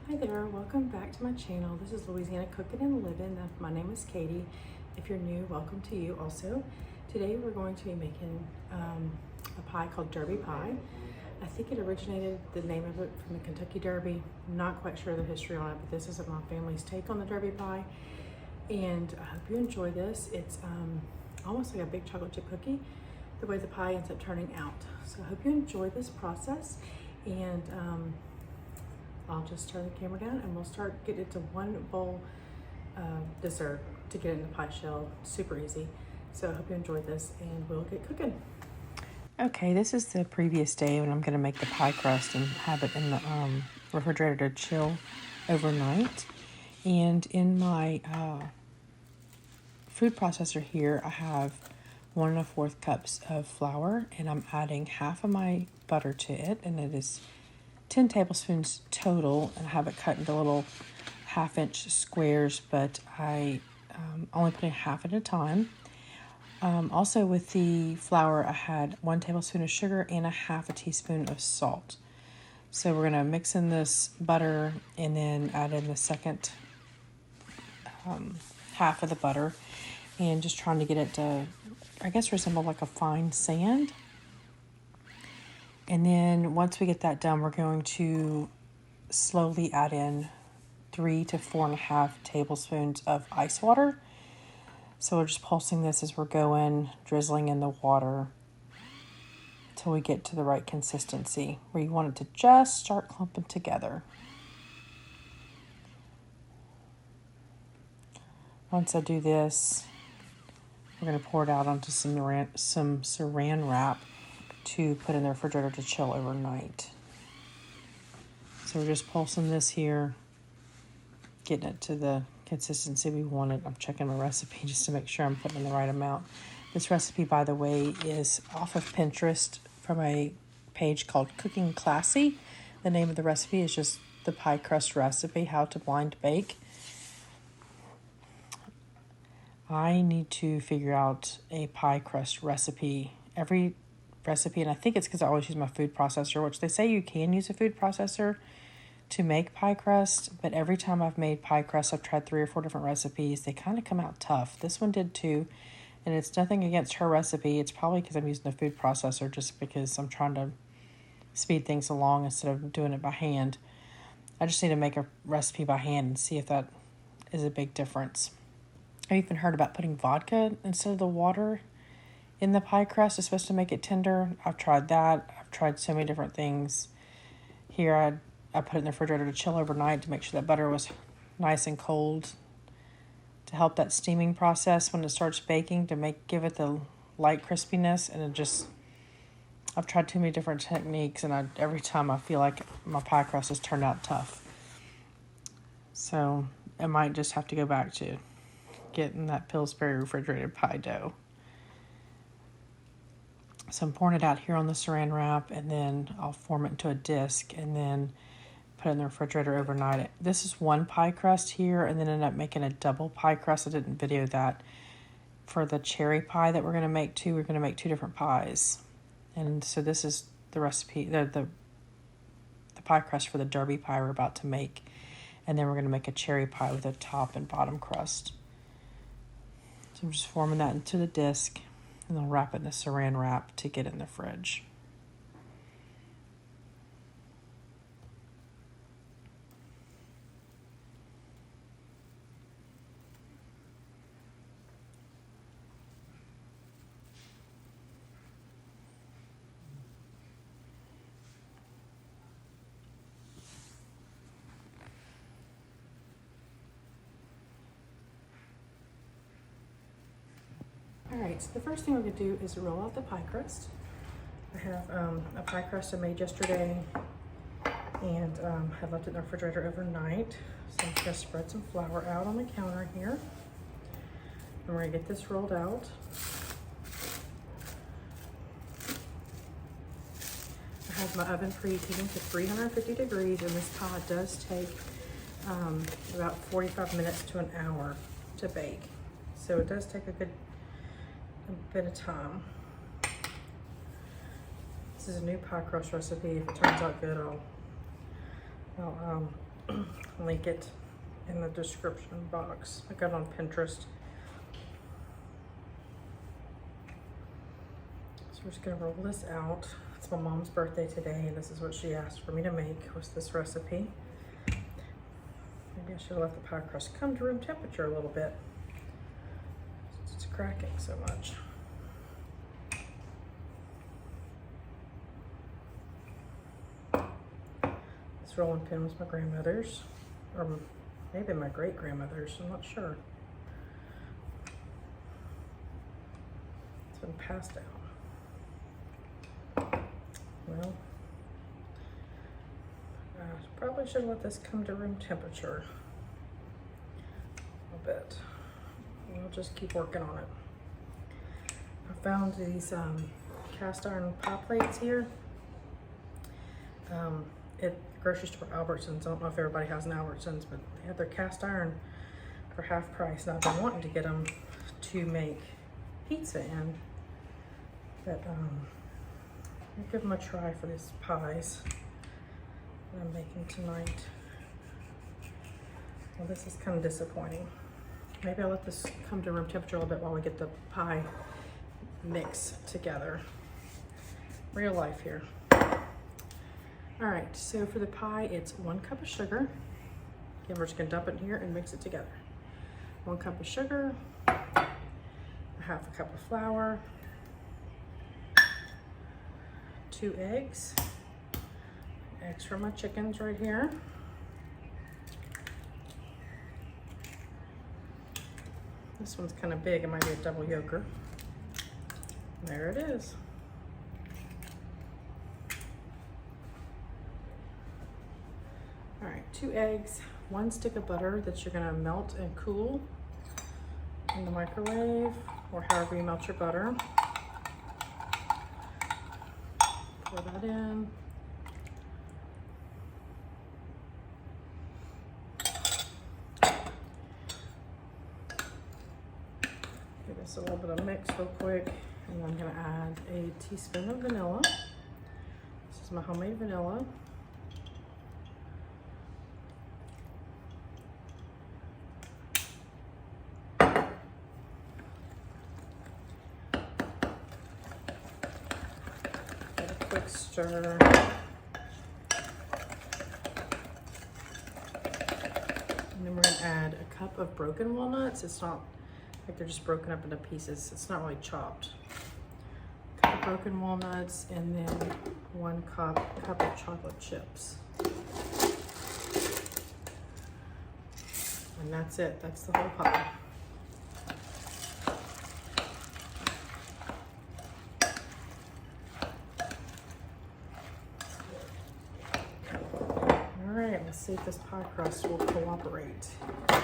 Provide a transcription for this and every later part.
Hi there, welcome back to my channel. This is Louisiana Cooking and Living. My name is Katie. If you're new, welcome to you also. Today we're going to be making a pie called Derby pie. I think it originated, the name of it, from the Kentucky Derby. I'm not quite sure the history on it, but this is my family's take on the Derby pie. And I hope you enjoy this. It's almost like a big chocolate chip cookie, the way the pie ends up turning out. So I hope you enjoy this process, and I'll just turn the camera down and we'll start getting it to one bowl dessert to get in the pie shell. Super easy. So I hope you enjoyed this and we'll get cooking. Okay, this is the previous day when I'm going to make the pie crust and have it in the refrigerator to chill overnight. And in my food processor here, I have 1 1/4 cups of flour, and I'm adding half of my butter to it, and it is 10 tablespoons total, and I have it cut into little 1/2-inch squares, but I only putting half at a time. Also with the flour, I had 1 tablespoon of sugar and 1/2 teaspoon of salt. So we're gonna mix in this butter and then add in the second half of the butter, and just trying to get it to, I guess, resemble like a fine sand. And then once we get that done, we're going to slowly add in 3 to 4.5 tablespoons of ice water. So we're just pulsing this as we're going, drizzling in the water until we get to the right consistency where you want it to just start clumping together. Once I do this, we're going to pour it out onto some saran wrap to put in the refrigerator to chill overnight. So we're just pulsing this here, getting it to the consistency we want it. I'm checking my recipe just to make sure I'm putting in the right amount. This recipe, by the way, is off of Pinterest from a page called Cooking Classy. The name of the recipe is just the pie crust recipe, how to blind bake. I need to figure out a pie crust recipe. Every recipe, and I think it's because I always use my food processor, which they say you can use a food processor to make pie crust, but every time I've made pie crust, I've tried 3 or 4 different recipes. They kind of come out tough. This one did too, and it's nothing against her recipe. It's probably because I'm using the food processor, just because I'm trying to speed things along instead of doing it by hand. I just need to make a recipe by hand and see if that is a big difference. I even heard about putting vodka instead of the water in the pie crust. It's supposed to make it tender. I've tried that. I've tried so many different things. Here I put it in the refrigerator to chill overnight to make sure that butter was nice and cold to help that steaming process when it starts baking, to give it the light crispiness. And I've tried too many different techniques, and every time I feel like my pie crust has turned out tough. So I might just have to go back to getting that Pillsbury refrigerated pie dough. So I'm pouring it out here on the saran wrap, and then I'll form it into a disc and then put it in the refrigerator overnight. This is one pie crust here, and then end up making a double pie crust. I didn't video that. For the cherry pie that we're going to make too, we're going to make 2 different pies. And so this is the recipe, the pie crust for the Derby pie we're about to make. And then we're going to make a cherry pie with a top and bottom crust. So I'm just forming that into the disc, and I'll wrap it in the saran wrap to get in the fridge. Alright, so the first thing we're going to do is roll out the pie crust. I have a pie crust I made yesterday, and had left it in the refrigerator overnight. So I'm just going to spread some flour out on the counter here. And we're going to get this rolled out. I have my oven preheating to 350 degrees, and this pie does take about 45 minutes to an hour to bake. So it does take a bit of time. This is a new pie crust recipe. If it turns out good, I'll link it in the description box. I got it on Pinterest. So we're just gonna roll this out. It's my mom's birthday today, and this is what she asked for me to make, was this recipe. Maybe I should have let the pie crust come to room temperature a little bit. It's cracking so much. This rolling pin was my grandmother's, or maybe my great-grandmother's, I'm not sure. It's been passed down. Well, I probably should let this come to room temperature a bit. We'll just keep working on it. I found these cast iron pie plates here at the grocery store, Albertsons. I don't know if everybody has an Albertsons, but they have their cast iron for half price. And I've been wanting to get them to make pizza in, but I'll give them a try for these pies that I'm making tonight. Well, this is kind of disappointing. Maybe I'll let this come to room temperature a little bit while we get the pie mix together. Real life here. All right, so for the pie, it's 1 cup of sugar. Again, we're just gonna dump it in here and mix it together. 1 cup of sugar, 1/2 cup of flour, 2 eggs, eggs from my chickens right here. This one's kind of big, it might be a double yolker. There it is. All right, 2 eggs, 1 stick of butter that you're gonna melt and cool in the microwave or however you melt your butter. Pour that in. Give this a little bit of mix real quick, and I'm gonna add a teaspoon of vanilla. This is my homemade vanilla. Quick stir. And then we're gonna add a cup of broken walnuts. It's not like they're just broken up into pieces. It's not really chopped. A cup of broken walnuts, and then 1 cup of chocolate chips. And that's it, that's the whole pie. Let's see if this pie crust will cooperate. I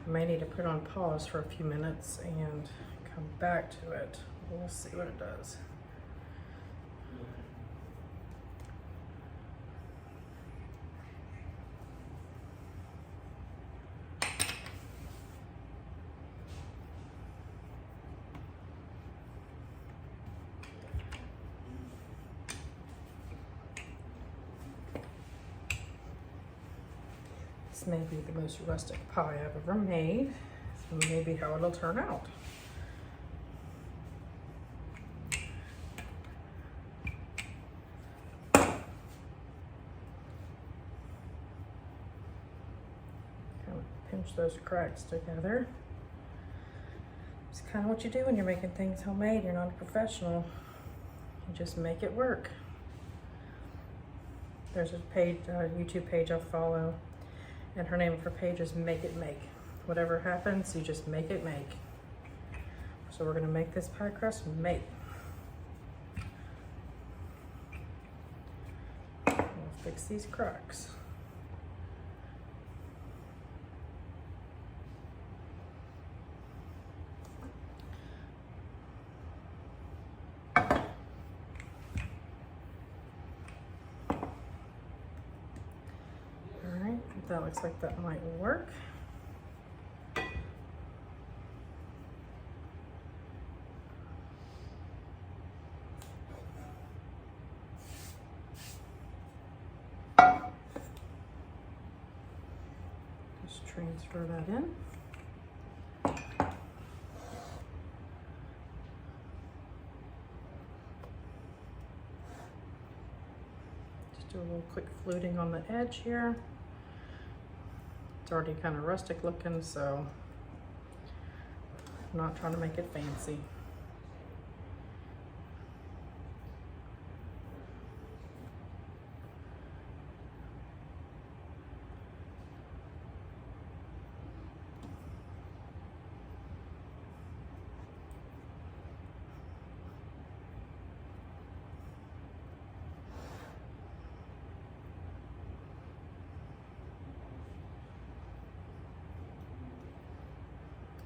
may need to put it on pause for a few minutes and come back to it. We'll see what it does. This may be the most rustic pie I've ever made. So maybe how it'll turn out. Kind of pinch those cracks together. It's kind of what you do when you're making things homemade. You're not a professional. You just make it work. There's a page, YouTube page I follow, and her name of her page is Make It Make. Whatever happens, you just make it make. So we're gonna make this pie crust make. We'll fix these cracks. That looks like that might work. Just transfer that in. Just do a little quick fluting on the edge here. It's already kind of rustic looking, so I'm not trying to make it fancy.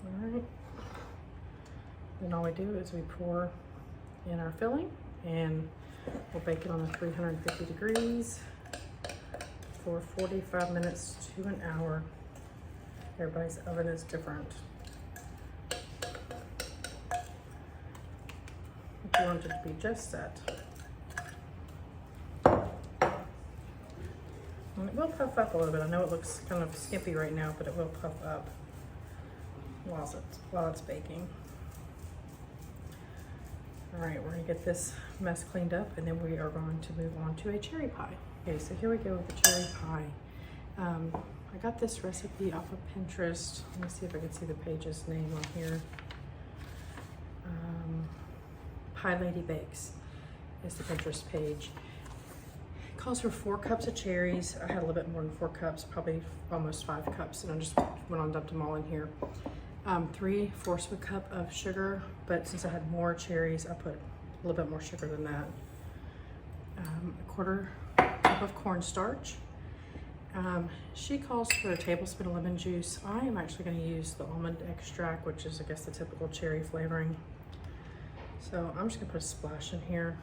All right. Then all we do is we pour in our filling and we'll bake it on 350 degrees for 45 minutes to an hour. Everybody's oven is different. If you want it to be just set. And it will puff up a little bit. I know it looks kind of skimpy right now, but it will puff up while it's baking. All right, we're gonna get this mess cleaned up and then we are going to move on to a cherry pie. Okay, so here we go with the cherry pie. I got this recipe off of Pinterest. Let me see if I can see the page's name on here. Pie Lady Bakes is the Pinterest page. It calls for 4 cups of cherries. I had a little bit more than 4 cups, probably almost 5 cups, and I just went on and dumped them all in here. 3/4 of a cup of sugar, but since I had more cherries, I put a little bit more sugar than that. 1/4 cup of cornstarch. She calls for a tablespoon of lemon juice. I am actually going to use the almond extract, which is, I guess, the typical cherry flavoring. So I'm just going to put a splash in here.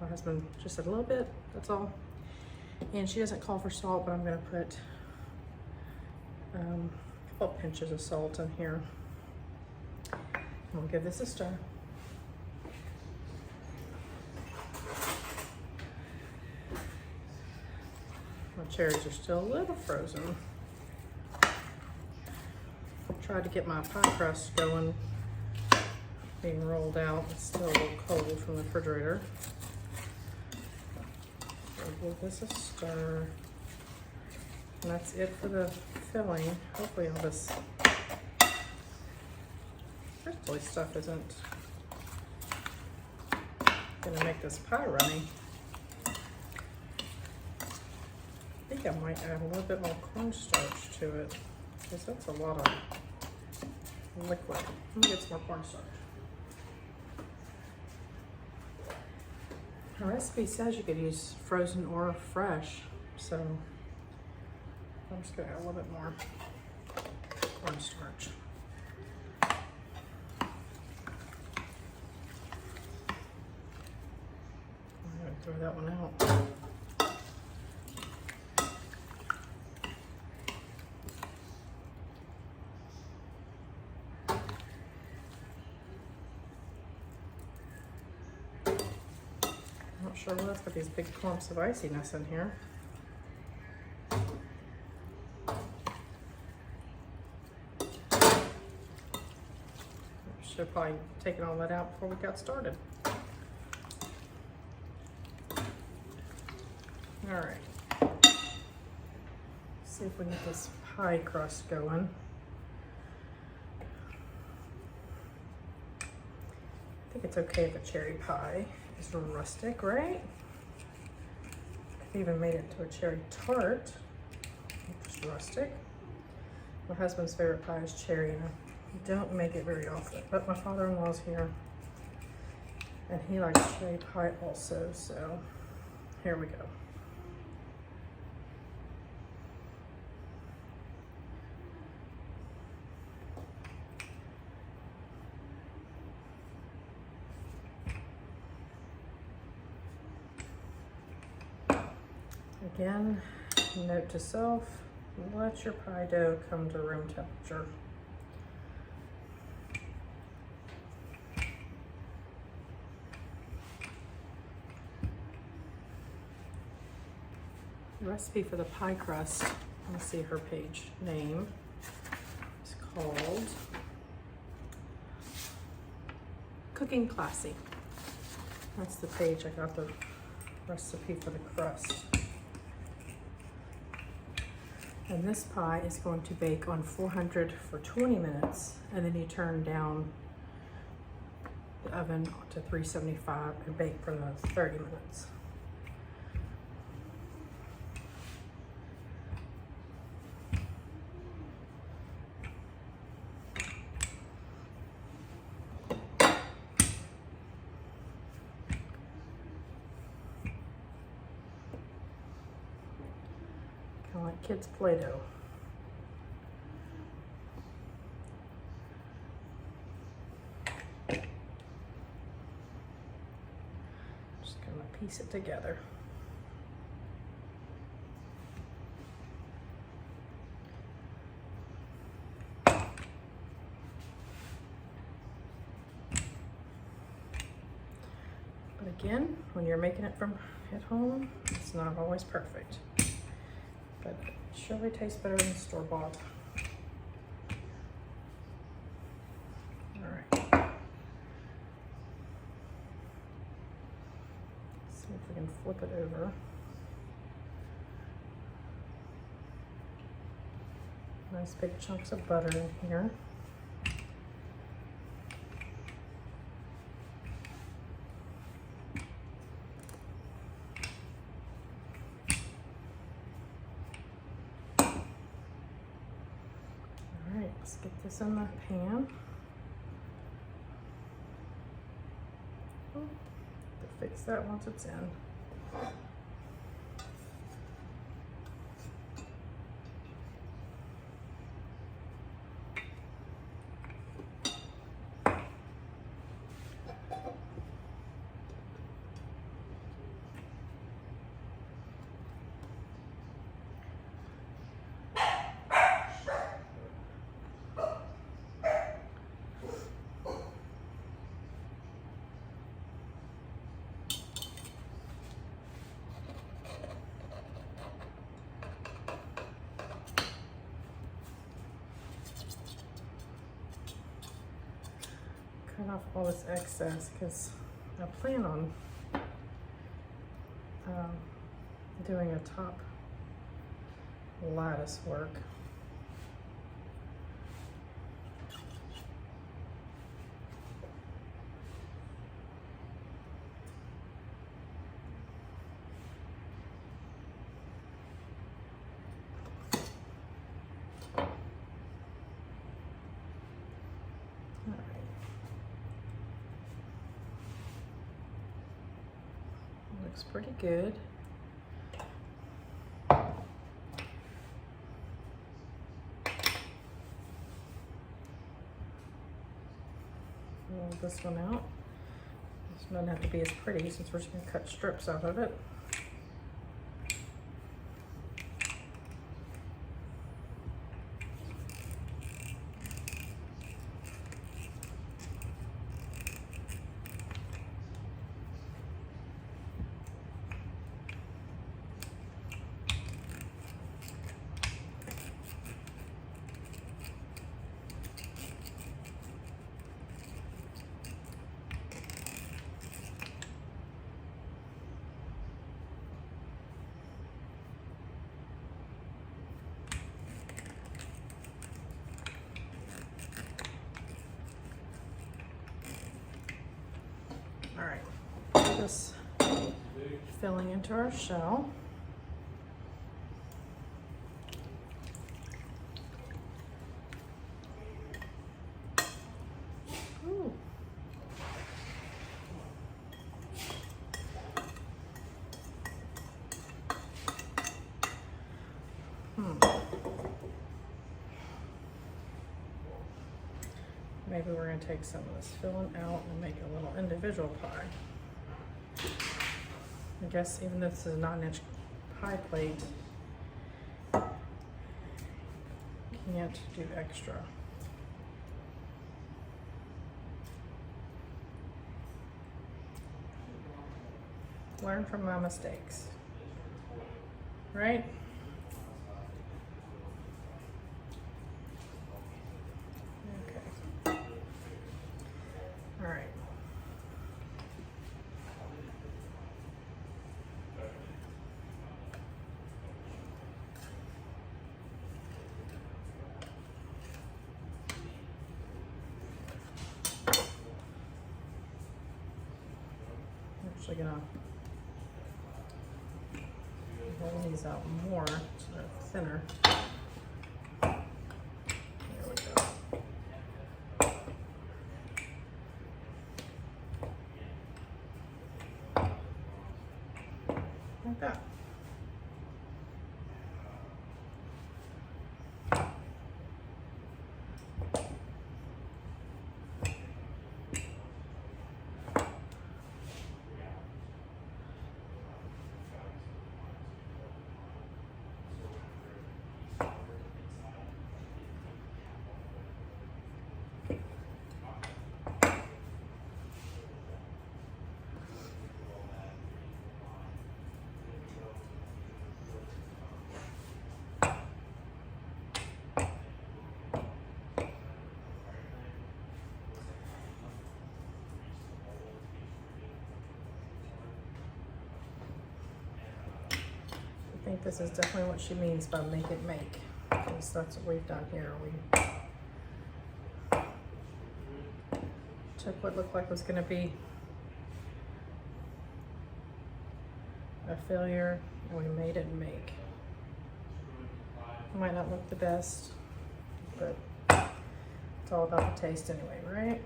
My husband just said a little bit, that's all. And she doesn't call for salt, but I'm going to put a couple pinches of salt in here. We'll give this a stir. My cherries are still a little frozen. Tried to get my pie crust going, being rolled out. It's still a little cold from the refrigerator. So give this a stir. And that's it for the filling. Hopefully all this crystally stuff isn't gonna make this pie runny. I think I might add a little bit more cornstarch to it because that's a lot of liquid. Let me get some more cornstarch. The recipe says you could use frozen or fresh, so I'm just gonna add a little bit more cornstarch. I'm gonna throw that one out. Not sure what's got these big clumps of iciness in here. Should have probably taken all that out before we got started. All right. See if we can get this pie crust going. I think it's okay if a cherry pie is rustic, right? I've even made it into a cherry tart, which is rustic. My husband's favorite pie is cherry, and I don't make it very often, but my father-in-law's here, and he likes cherry pie also, so here we go. Again, note to self, let your pie dough come to room temperature. The recipe for the pie crust Let's see her page name. It's called Cooking Classy. That's the page I got the recipe for the crust. And this pie is going to bake on 400 for 20 minutes, and then you turn down the oven to 375 and bake for another 30 minutes. Kind of like kids' Play-Doh. Just gonna piece it together. But again, when you're making it from at home, it's not always perfect. But it surely tastes better than store-bought. All right. See if we can flip it over. Nice big chunks of butter in here. Let's get this in the pan. To fix that once it's in. Cut off all this excess because I plan on doing a top lattice work. Looks pretty good. Roll this one out. This doesn't have to be as pretty since we're just going to cut strips out of it. All right, put this filling into our shell. Ooh. Maybe we're going to take some of this filling out and make a little individual pie. I guess even though this is a 9-inch pie plate, can't do extra. Learn from my mistakes, right? actually gonna roll these out more so they're thinner. There we go. Like that. I think this is definitely what she means by make it make, because that's what we've done here. We took what looked like was going to be a failure and we made it make. It might not look the best, but it's all about the taste anyway, right?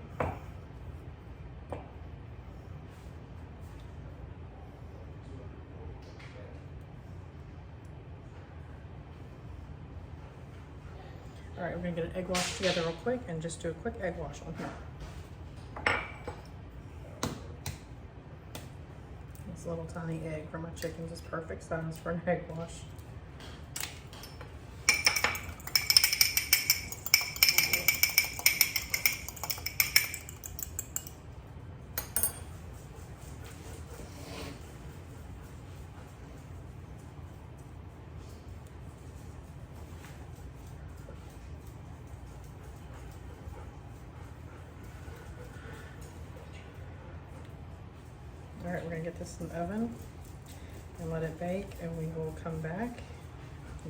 All right, we're gonna get an egg wash together real quick and just do a quick egg wash on here. This little tiny egg for my chickens is perfect size for an egg wash. All right, we're gonna get this in the oven and let it bake, and we will come back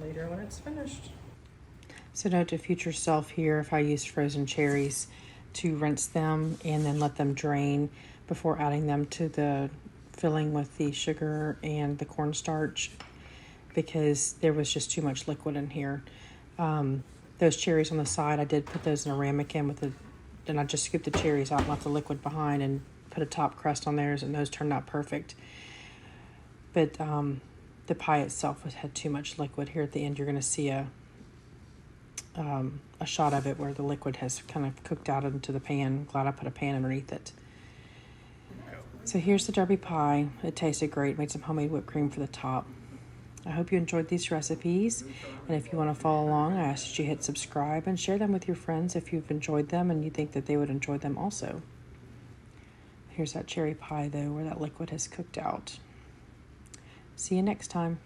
later when it's finished. So note to future self here, if I use frozen cherries, to rinse them and then let them drain before adding them to the filling with the sugar and the cornstarch, because there was just too much liquid in here. Those cherries on the side, I did put those in a ramekin with a, then I just scooped the cherries out and left the liquid behind and put a top crust on theirs, and those turned out perfect. But the pie itself had too much liquid. Here at the end, you're going to see a shot of it where the liquid has kind of cooked out into the pan. Glad I put a pan underneath it. So here's the Derby pie. It tasted great. Made some homemade whipped cream for the top. I hope you enjoyed these recipes, and if you want to follow along, I ask that you hit subscribe and share them with your friends if you've enjoyed them and you think that they would enjoy them also. Here's that cherry pie though, where that liquid has cooked out. See you next time.